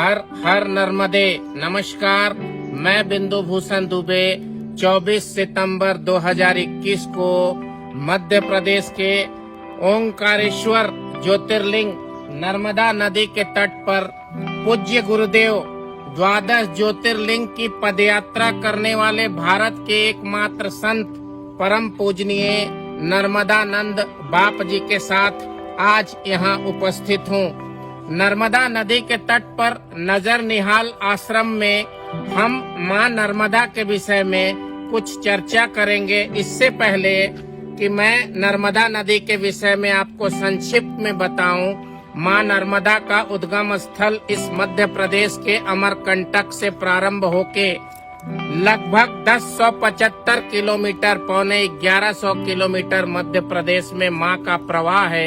हर हर नर्मदे। नमस्कार, मैं बिंदु भूषण दुबे 24 सितंबर 2021 को मध्य प्रदेश के ओंकारेश्वर ज्योतिर्लिंग नर्मदा नदी के तट पर पूज्य गुरुदेव द्वादश ज्योतिर्लिंग की पदयात्रा करने वाले भारत के एकमात्र संत परम पूजनीय नर्मदानंद बाप जी के साथ आज यहाँ उपस्थित हूँ। नर्मदा नदी के तट पर नजर निहाल आश्रम में हम मां नर्मदा के विषय में कुछ चर्चा करेंगे। इससे पहले कि मैं नर्मदा नदी के विषय में आपको संक्षिप्त में बताऊं, मां नर्मदा का उद्गम स्थल इस मध्य प्रदेश के अमरकंटक से प्रारंभ होके लगभग 1075 किलोमीटर पौने 1100 किलोमीटर मध्य प्रदेश में मां का प्रवाह है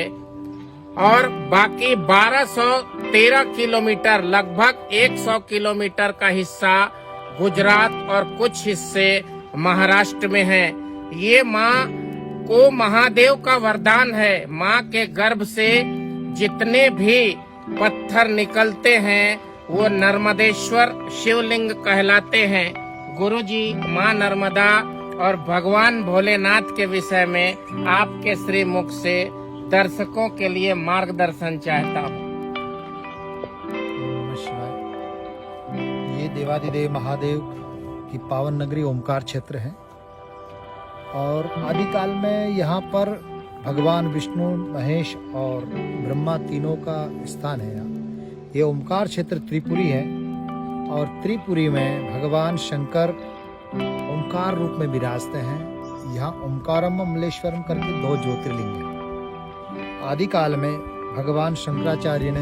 और बाकी 1213 किलोमीटर लगभग 100 किलोमीटर का हिस्सा गुजरात और कुछ हिस्से महाराष्ट्र में है। ये माँ को महादेव का वरदान है। माँ के गर्भ से जितने भी पत्थर निकलते हैं वो नर्मदेश्वर शिवलिंग कहलाते हैं। गुरुजी, माँ नर्मदा और भगवान भोलेनाथ के विषय में आपके श्री मुख से दर्शकों के लिए मार्गदर्शन चाहता हूँ। ये देवादिदेव महादेव की पावन नगरी ओमकार क्षेत्र है और आदिकाल में यहाँ पर भगवान विष्णु, महेश और ब्रह्मा तीनों का स्थान है। यहाँ ये ओमकार क्षेत्र त्रिपुरी है और त्रिपुरी में भगवान शंकर ओमकार रूप में विराजते हैं। यहाँ ओमकारम अमलेश्वरम करके 2 ज्योतिर्लिंग हैं। आदिकाल में भगवान शंकराचार्य ने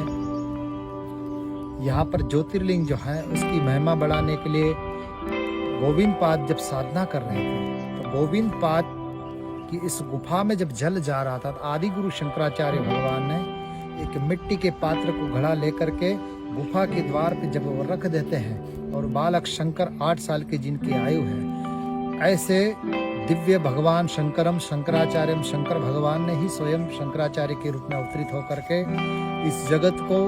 यहाँ पर ज्योतिर्लिंग जो है उसकी महिमा बढ़ाने के लिए गोविंद पाद जब साधना कर रहे थे तो गोविंद पाद की इस गुफा में जब जल जा रहा था तो आदि गुरु शंकराचार्य भगवान ने एक मिट्टी के पात्र को घड़ा लेकर के गुफा के द्वार पे जब वो रख देते हैं और बालक शंकर 8 साल की जिनकी आयु है, ऐसे दिव्य भगवान शंकरम शंकराचार्यम शंकर भगवान ने ही स्वयं शंकराचार्य के रूप में अवतरित होकर के इस जगत को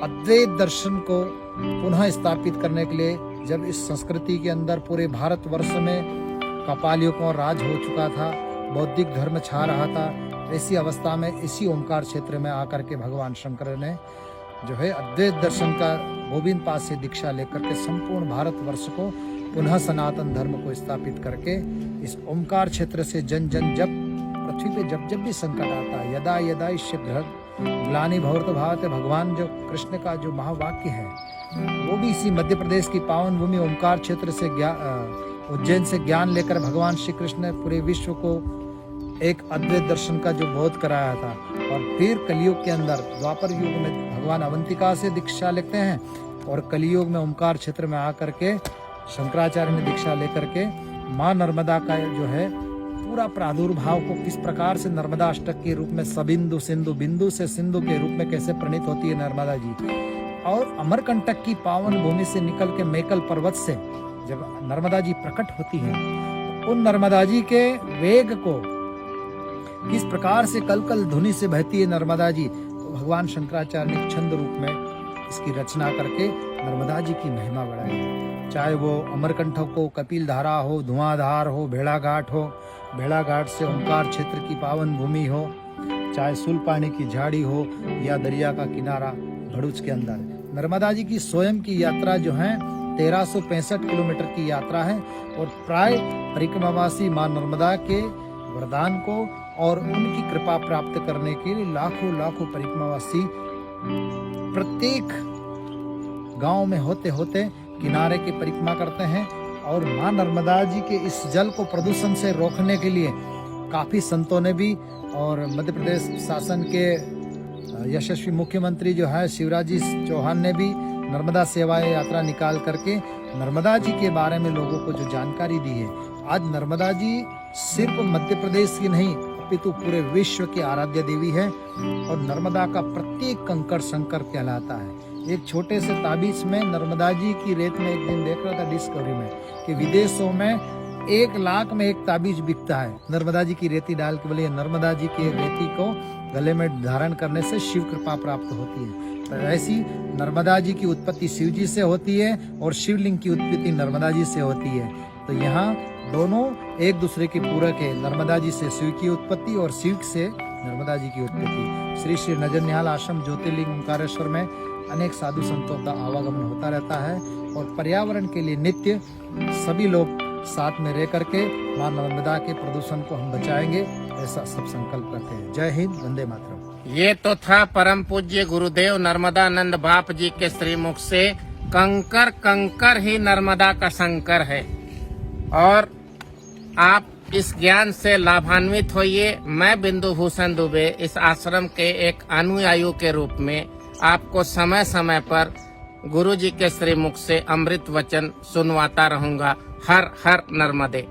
अद्वैत दर्शन को पुनः स्थापित करने के लिए, जब इस संस्कृति के अंदर पूरे भारतवर्ष में कपालियों राज हो चुका था, बौद्धिक धर्म छा रहा था, ऐसी अवस्था में इसी ओमकार क्षेत्र में आकर के भगवान शंकर ने जो है अद्वैत दर्शन का गोविंद पाद से दीक्षा लेकर के संपूर्ण भारतवर्ष को पुनः सनातन धर्म को स्थापित करके इस ओमकार क्षेत्र से जन जन जब पृथ्वी पे जब जब भी संकट आता है, यदा यदा ग्लानि भवति भावते, भगवान जो कृष्ण का जो महावाक्य है वो भी इसी मध्य प्रदेश की पावन भूमि ओमकार क्षेत्र से उज्जैन से ज्ञान लेकर भगवान श्री कृष्ण ने पूरे विश्व को एक अद्वैत दर्शन का जो बोध कराया था। और फिर कलयुग के अंदर द्वापर युग में भगवान अवंतिका से दीक्षा लेते हैं और कलयुग में ओमकार क्षेत्र में आकर के शंकराचार्य ने दीक्षा लेकर के माँ नर्मदा का जो है पूरा प्रादुर्भाव को किस प्रकार से नर्मदा अष्टक के रूप में सबिंदु सिंधु, बिंदु से सिंधु के रूप में कैसे प्रणीत होती है नर्मदा जी, और अमरकंटक की पावन भूमि से निकल के मेकल पर्वत से जब नर्मदा जी प्रकट होती है तो उन नर्मदा जी के वेग को किस प्रकार से कल ध्वनि से बहती है नर्मदा जी, तो भगवान शंकराचार्य ने छंद रूप में इसकी रचना करके नर्मदा जी की महिमा बढ़ाई। चाहे वो अमरकंटक हो, कपिल धारा हो, धुआंधार हो, भेड़ाघाट हो, भेड़ाघाट से ओमकार क्षेत्र की पावन भूमि हो, चाहे सुलपानी की झाड़ी हो या दरिया का किनारा भड़ूच के अंदर, नर्मदा जी की स्वयं की यात्रा जो है 1365 किलोमीटर की यात्रा है और प्राय परिक्रमावासी मां नर्मदा के वरदान को और उनकी कृपा प्राप्त करने के लिए लाखों लाखों परिक्रमावासी प्रत्येक गांव में होते होते किनारे की परिक्रमा करते हैं और मां नर्मदा जी के इस जल को प्रदूषण से रोकने के लिए काफी संतों ने भी और मध्य प्रदेश शासन के यशस्वी मुख्यमंत्री जो है शिवराज जी चौहान ने भी नर्मदा सेवा यात्रा निकाल करके नर्मदा जी के बारे में लोगों को जो जानकारी दी है। आज नर्मदा जी सिर्फ मध्य प्रदेश की नहीं अपितु पूरे विश्व की आराध्य देवी है और नर्मदा का प्रत्येक कंकड़ शंकर कहलाता है। एक छोटे से ताबीज में नर्मदा जी की रेत में एक दिन देख रहा था डिस्कवरी में कि विदेशों में 1 लाख में एक ताबीज बिकता है। नर्मदा जी की रेती डाल के बोले नर्मदा जी की रेती को गले में धारण करने से शिव कृपा प्राप्त होती है। तो ऐसी नर्मदा जी की उत्पत्ति शिव जी से होती है और शिवलिंग की उत्पत्ति नर्मदा जी से होती है। तो यहाँ दोनों एक दूसरे के पूरक है। नर्मदा जी से शिव की उत्पत्ति और शिव से नर्मदा जी की उत्पत्ति। श्री श्री नजर निहाल आश्रम ज्योतिर्लिंग ओंकारेश्वर में अनेक साधु संतों का आवागमन होता रहता है और पर्यावरण के लिए नित्य सभी लोग साथ में रह करके मां नर्मदा के प्रदूषण को हम बचाएंगे, ऐसा सब संकल्प करते हैं। जय हिंद, वंदे मातरम। ये तो था परम पूज्य गुरुदेव नर्मदानंद बाप जी के श्रीमुख से। कंकर कंकर ही नर्मदा का शंकर है और आप इस ज्ञान से लाभान्वित होइए। मैं बिंदु भूषण दुबे इस आश्रम के एक अनुयायी के रूप में आपको समय समय पर गुरु जी के श्रीमुख से अमृत वचन सुनवाता रहूंगा। हर हर नर्मदे।